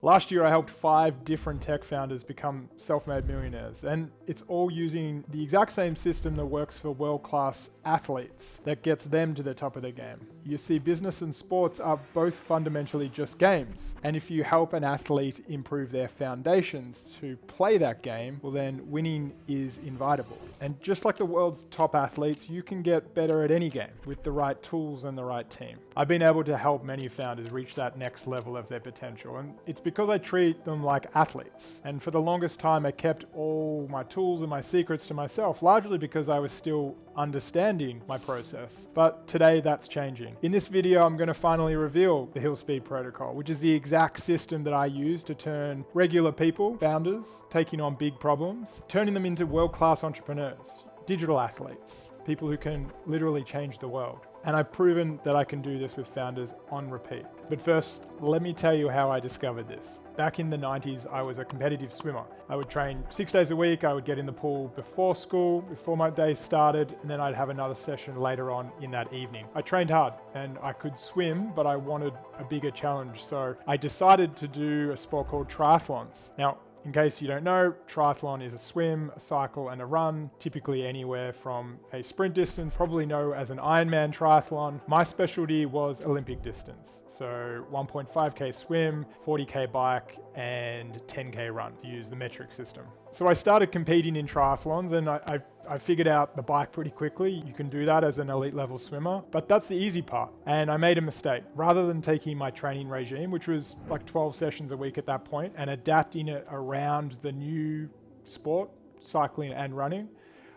Last year, I helped 5 different tech founders become self-made millionaires, and it's all using the exact same system that works for world-class athletes that gets them to the top of their game. You see, business and sports are both fundamentally just games, and if you help an athlete improve their foundations to play that game, well then winning is inevitable. And just like the world's top athletes, you can get better at any game with the right tools and the right team. I've been able to help many founders reach that next level of their potential, and it's because I treat them like athletes. And for the longest time, I kept all my tools and my secrets to myself, largely because I was still understanding my process. But today that's changing. In this video, I'm going to finally reveal the Hill Speed Protocol, which is the exact system that I use to turn regular people, founders, taking on big problems, turning them into world-class entrepreneurs, digital athletes, people who can literally change the world. And I've proven that I can do this with founders on repeat. But first, let me tell you how I discovered this. Back in the 90s, I was a competitive swimmer. I would train 6 days a week. I would get in the pool before school, before my day started, and then I'd have another session later on in that evening. I trained hard and I could swim, but I wanted a bigger challenge. So I decided to do a sport called triathlons. Now, in case you don't know, triathlon is a swim, a cycle, and a run, typically anywhere from a sprint distance, probably know as an Ironman triathlon. My specialty was Olympic distance, so 1.5k swim, 40k bike, and 10k run, to use the metric system. So I started competing in triathlons, and I figured out the bike pretty quickly. You can do that as an elite level swimmer, but that's the easy part. And I made a mistake. Rather than taking my training regime, which was like 12 sessions a week at that point, and adapting it around the new sport, cycling and running,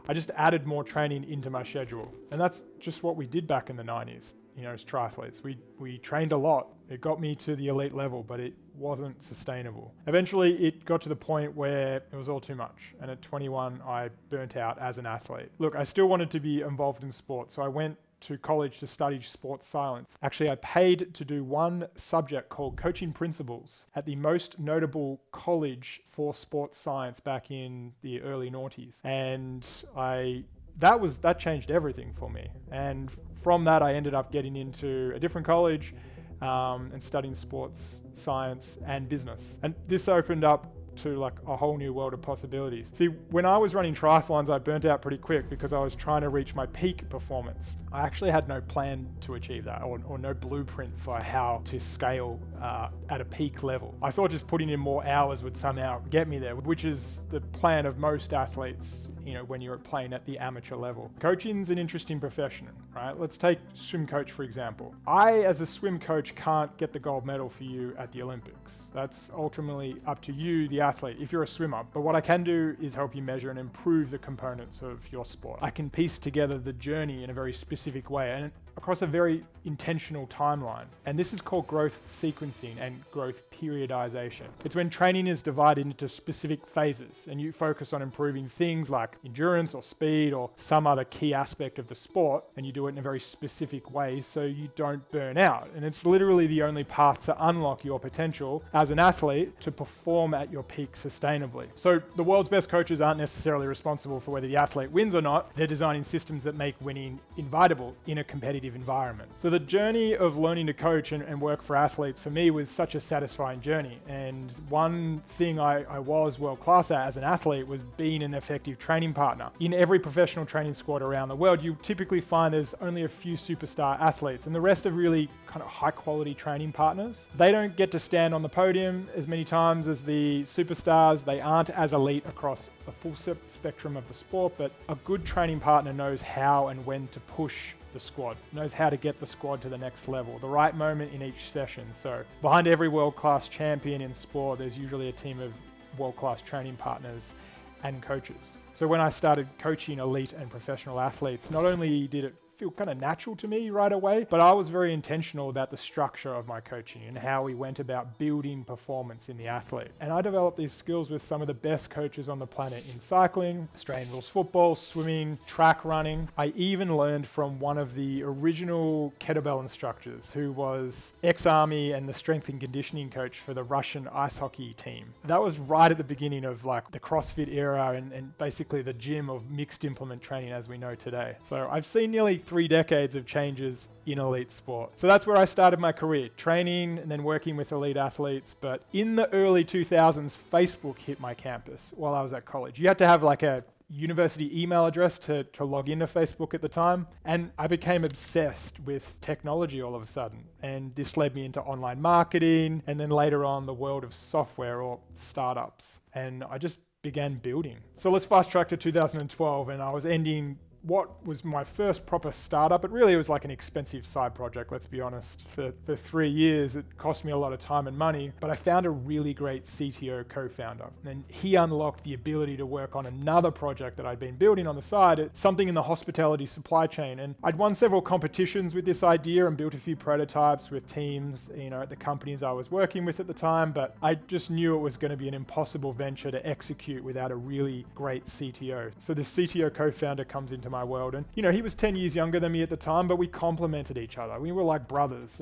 I just added more training into my schedule. And that's just what we did back in the 90s. You know, as triathletes, we trained a lot. It got me to the elite level, but it wasn't sustainable. Eventually, it got to the point where it was all too much. And at 21, I burnt out as an athlete. Look, I still wanted to be involved in sport, so I went to college to study sports science. Actually, I paid to do one subject called coaching principles at the most notable college for sports science back in the early noughties. And that changed everything for me. And from that, I ended up getting into a different college and studying sports science and business. And this opened up to like a whole new world of possibilities. See, when I was running triathlons, I burnt out pretty quick because I was trying to reach my peak performance. I actually had no plan to achieve that or no blueprint for how to scale at a peak level. I thought just putting in more hours would somehow get me there, which is the plan of most athletes, you know, when you're playing at the amateur level. Coaching's an interesting profession, right? Let's take swim coach, for example. I, as a swim coach, can't get the gold medal for you at the Olympics. That's ultimately up to you, the athlete, if you're a swimmer. But what I can do is help you measure and improve the components of your sport. I can piece together the journey in a very specific way and across a very intentional timeline. And this is called growth sequencing and growth periodization. It's when training is divided into specific phases and you focus on improving things like endurance or speed or some other key aspect of the sport, and you do it in a very specific way so you don't burn out. And it's literally the only path to unlock your potential as an athlete to perform at your peak sustainably. So the world's best coaches aren't necessarily responsible for whether the athlete wins or not. They're designing systems that make winning inevitable in a competitive environment. So the journey of learning to coach and work for athletes for me was such a satisfying journey. And one thing I was world class at as an athlete was being an effective training partner. In every professional training squad around the world, you typically find there's only a few superstar athletes and the rest are really kind of high quality training partners. They don't get to stand on the podium as many times as the superstars. They aren't as elite across a full spectrum of the sport, but a good training partner knows how and when to push the squad, knows how to get the squad to the next level, the right moment in each session. So behind every world-class champion in sport, there's usually a team of world-class training partners and coaches. So when I started coaching elite and professional athletes, not only did it feel kind of natural to me right away, but I was very intentional about the structure of my coaching and how we went about building performance in the athlete. And I developed these skills with some of the best coaches on the planet in cycling, Australian rules football, swimming, track running. I even learned from one of the original kettlebell instructors who was ex-army and the strength and conditioning coach for the Russian ice hockey team. That was right at the beginning of like the CrossFit era and basically the gym of mixed implement training as we know today. So I've seen nearly 3 decades of changes in elite sport. So that's where I started my career, training and then working with elite athletes. But in the early 2000s, Facebook hit my campus while I was at college. You had to have like a university email address to log into Facebook at the time. And I became obsessed with technology all of a sudden. And this led me into online marketing and then later on the world of software or startups. And I just began building. So let's fast track to 2012 and I was ending what was my first proper startup. It really was like an expensive side project, let's be honest. For 3 years, it cost me a lot of time and money, but I found a really great CTO co-founder. And he unlocked the ability to work on another project that I'd been building on the side, something in the hospitality supply chain. And I'd won several competitions with this idea and built a few prototypes with teams, at the companies I was working with at the time, but I just knew it was going to be an impossible venture to execute without a really great CTO. So this CTO co-founder comes into my world and he was 10 years younger than me at the time, but we complemented each other. We were like brothers.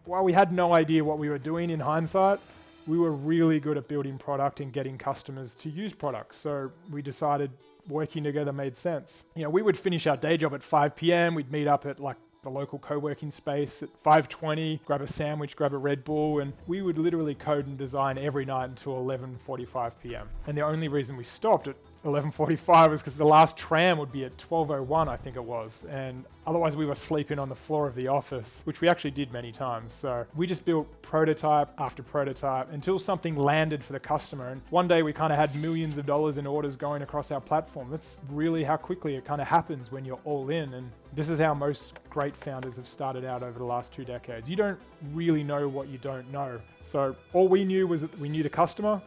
While we had no idea what we were doing in hindsight, we were really good at building product and getting customers to use products. So we decided working together made sense. We would finish our day job at 5 p.m. We'd meet up at like the local co-working space at 5:20, grab a sandwich, grab a Red Bull, and we would literally code and design every night until 11:45 p.m. And the only reason we stopped at 11:45 was because the last tram would be at 12:01, I think it was. And otherwise we were sleeping on the floor of the office, which we actually did many times. So we just built prototype after prototype until something landed for the customer. And one day we kind of had millions of dollars in orders going across our platform. That's really how quickly it kind of happens when you're all in. And this is how most great founders have started out over the last 2 decades. You don't really know what you don't know. So all we knew was that we knew the customer,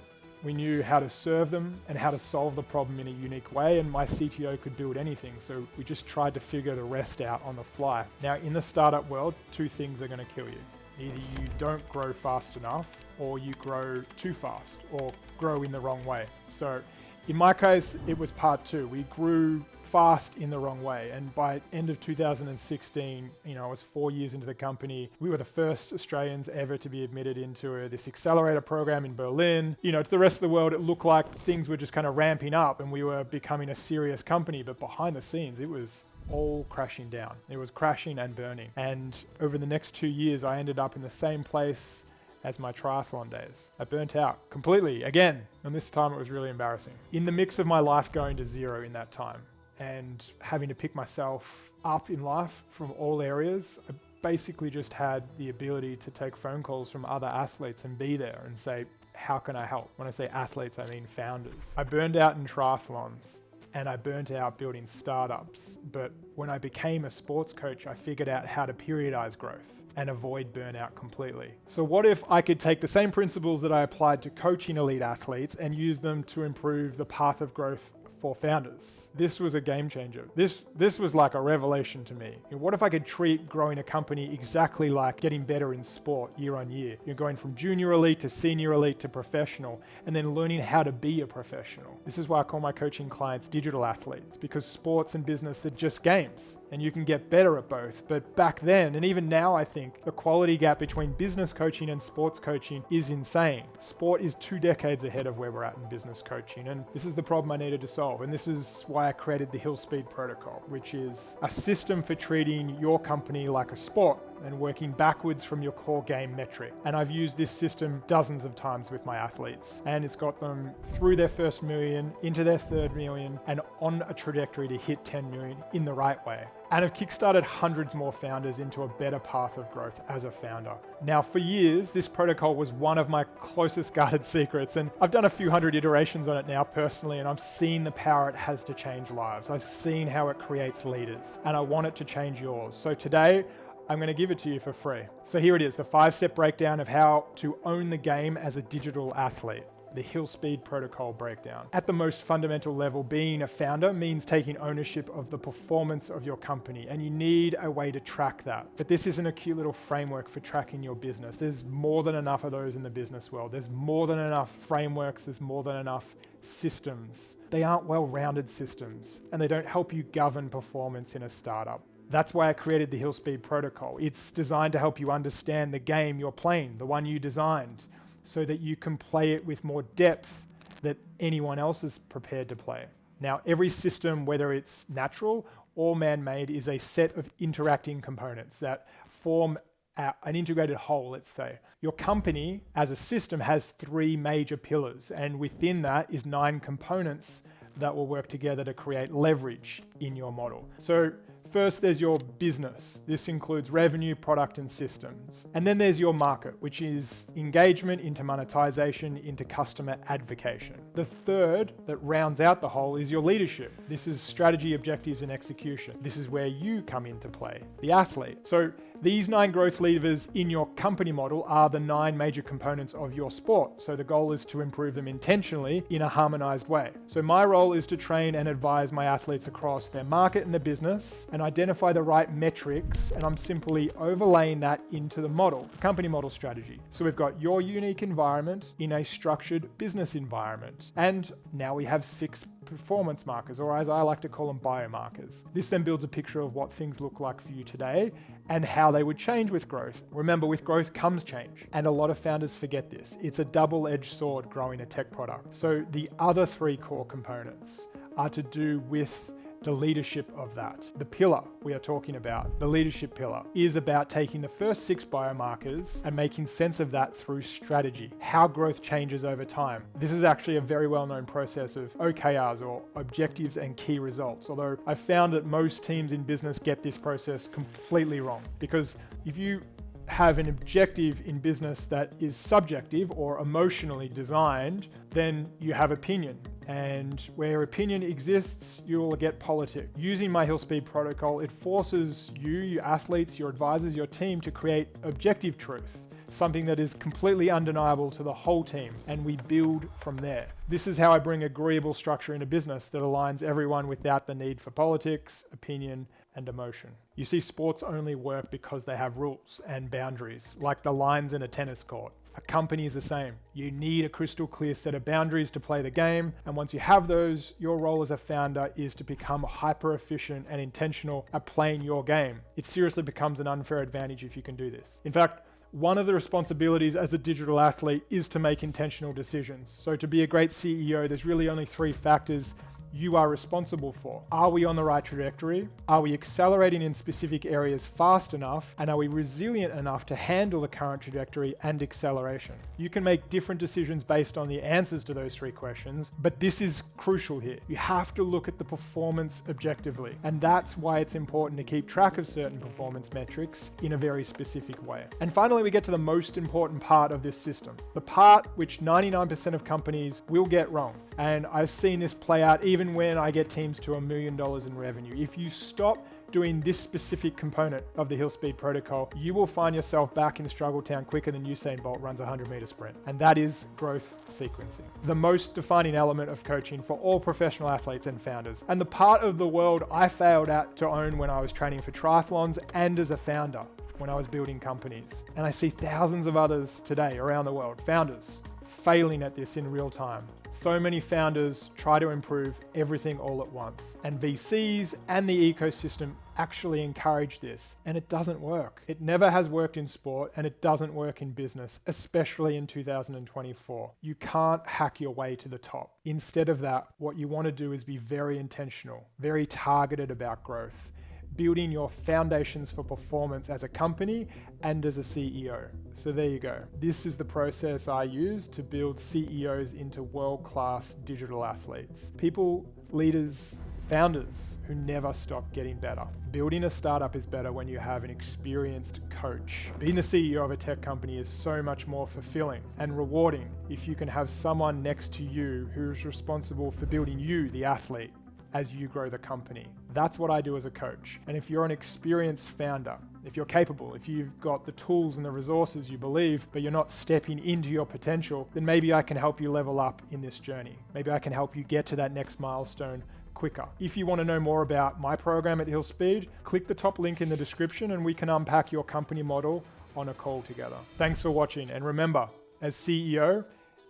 we knew how to serve them and how to solve the problem in a unique way, and my CTO could build anything, so we just tried to figure the rest out on the fly. Now, in the startup world, 2 things are going to kill you. Either you don't grow fast enough, or you grow too fast, or grow in the wrong way. So in my case, it was part 2. We grew fast in the wrong way. And by end of 2016, I was 4 years into the company. We were the first Australians ever to be admitted into this accelerator program in Berlin. To the rest of the world, it looked like things were just kind of ramping up and we were becoming a serious company. But behind the scenes, it was all crashing down. It was crashing and burning. And over the next 2 years, I ended up in the same place as my triathlon days. I burnt out completely again. And this time it was really embarrassing. In the mix of my life going to zero in that time, and having to pick myself up in life from all areas, I basically just had the ability to take phone calls from other athletes and be there and say, how can I help? When I say athletes, I mean founders. I burned out in triathlons and I burnt out building startups. But when I became a sports coach, I figured out how to periodize growth and avoid burnout completely. So what if I could take the same principles that I applied to coaching elite athletes and use them to improve the path of growth for founders? This was a game changer. This was like a revelation to me. What if I could treat growing a company exactly like getting better in sport year on year? You're going from junior elite to senior elite to professional, and then learning how to be a professional. This is why I call my coaching clients digital athletes, because sports and business are just games, and you can get better at both. But back then, and even now, I think the quality gap between business coaching and sports coaching is insane. Sport is 2 decades ahead of where we're at in business coaching, and this is the problem I needed to solve. And this is why I created the Hill Speed Protocol, which is a system for treating your company like a sport and working backwards from your core game metric. And I've used this system dozens of times with my athletes, and it's got them through their first million, into their third million, and on a trajectory to hit 10 million in the right way. And I've kickstarted hundreds more founders into a better path of growth as a founder. Now, for years, this protocol was one of my closest guarded secrets, and I've done a few hundred iterations on it now personally, and I've seen the power it has to change lives. I've seen how it creates leaders, and I want it to change yours. So today, I'm going to give it to you for free. So here it is, the 5-step breakdown of how to own the game as a digital athlete. The Hill Speed Protocol breakdown. At the most fundamental level, being a founder means taking ownership of the performance of your company, and you need a way to track that. But this isn't a cute little framework for tracking your business. There's more than enough of those in the business world. There's more than enough frameworks. There's more than enough systems. They aren't well-rounded systems, and they don't help you govern performance in a startup. That's why I created the Hill Speed Protocol. It's designed to help you understand the game you're playing, the one you designed, so that you can play it with more depth that anyone else is prepared to play. Now, every system, whether it's natural all man-made, is a set of interacting components that form an integrated whole, let's say. Your company as a system has 3 major pillars, and within that is 9 components that will work together to create leverage in your model. So first, there's your business. This includes revenue, product, and systems. And then there's your market, which is engagement into monetization, into customer advocation. The third that rounds out the whole is your leadership. This is strategy, objectives, and execution. This is where you come into play, the athlete. So these 9 growth levers in your company model are the 9 major components of your sport. So the goal is to improve them intentionally in a harmonized way. So my role is to train and advise my athletes across their market and the business and identify the right metrics. And I'm simply overlaying that into the model, the company model strategy. So we've got your unique environment in a structured business environment. And now we have 6 performance markers, or as I like to call them, biomarkers. This then builds a picture of what things look like for you today and how they would change with growth. Remember, with growth comes change, and a lot of founders forget this. It's a double-edged sword growing a tech product. So the other 3 core components are to do with the leadership of that. The pillar we are talking about, the leadership pillar, is about taking the first 6 biomarkers and making sense of that through strategy, how growth changes over time. This is actually a very well-known process of OKRs, or objectives and key results, although I've found that most teams in business get this process completely wrong, because if you have an objective in business that is subjective or emotionally designed, then you have opinion. And where opinion exists, you will get politics. Using my Hill Speed protocol, it forces you, your athletes, your advisors, your team to create objective truth, something that is completely undeniable to the whole team, and we build from there. This is how I bring agreeable structure into business that aligns everyone without the need for politics, opinion, and emotion. You see, sports only work because they have rules and boundaries, like the lines in a tennis court. A company is the same. You need a crystal clear set of boundaries to play the game, and once you have those, your role as a founder is to become hyper efficient and intentional at playing your game. It seriously becomes an unfair advantage if you can do this. In fact, one of the responsibilities as a digital athlete is to make intentional decisions. So to be a great CEO, there's really only 3 factors you are responsible for. Are we on the right trajectory? Are we accelerating in specific areas fast enough? And are we resilient enough to handle the current trajectory and acceleration? You can make different decisions based on the answers to those 3 questions, but this is crucial here. You have to look at the performance objectively. And that's why it's important to keep track of certain performance metrics in a very specific way. And finally, we get to the most important part of this system, the part which 99% of companies will get wrong. And I've seen this play out even when I get teams to $1 million in revenue. If you stop doing this specific component of the Hill Speed protocol, you will find yourself back in struggle town quicker than Usain Bolt runs a 100-meter sprint. And that is growth sequencing, the most defining element of coaching for all professional athletes and founders. And the part of the world I failed at to own when I was training for triathlons and as a founder when I was building companies. And I see thousands of others today around the world, founders, failing at this in real time. So many founders try to improve everything all at once, and VCs and the ecosystem actually encourage this, and it doesn't work. It never has worked in sport, and it doesn't work in business, especially in 2024. You can't hack your way to the top. Instead of that, what you want to do is be very intentional, very targeted about growth, building your foundations for performance as a company and as a CEO. So there you go. This is the process I use to build CEOs into world-class digital athletes. People, leaders, founders who never stop getting better. Building a startup is better when you have an experienced coach. Being the CEO of a tech company is so much more fulfilling and rewarding if you can have someone next to you who is responsible for building you, the athlete, as you grow the company. That's what I do as a coach. And if you're an experienced founder, if you're capable, if you've got the tools and the resources you believe, but you're not stepping into your potential, then maybe I can help you level up in this journey. Maybe I can help you get to that next milestone quicker. If you want to know more about my program at Hill Speed, click the top link in the description and we can unpack your company model on a call together. Thanks for watching. And remember, as CEO,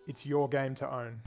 it's your game to own.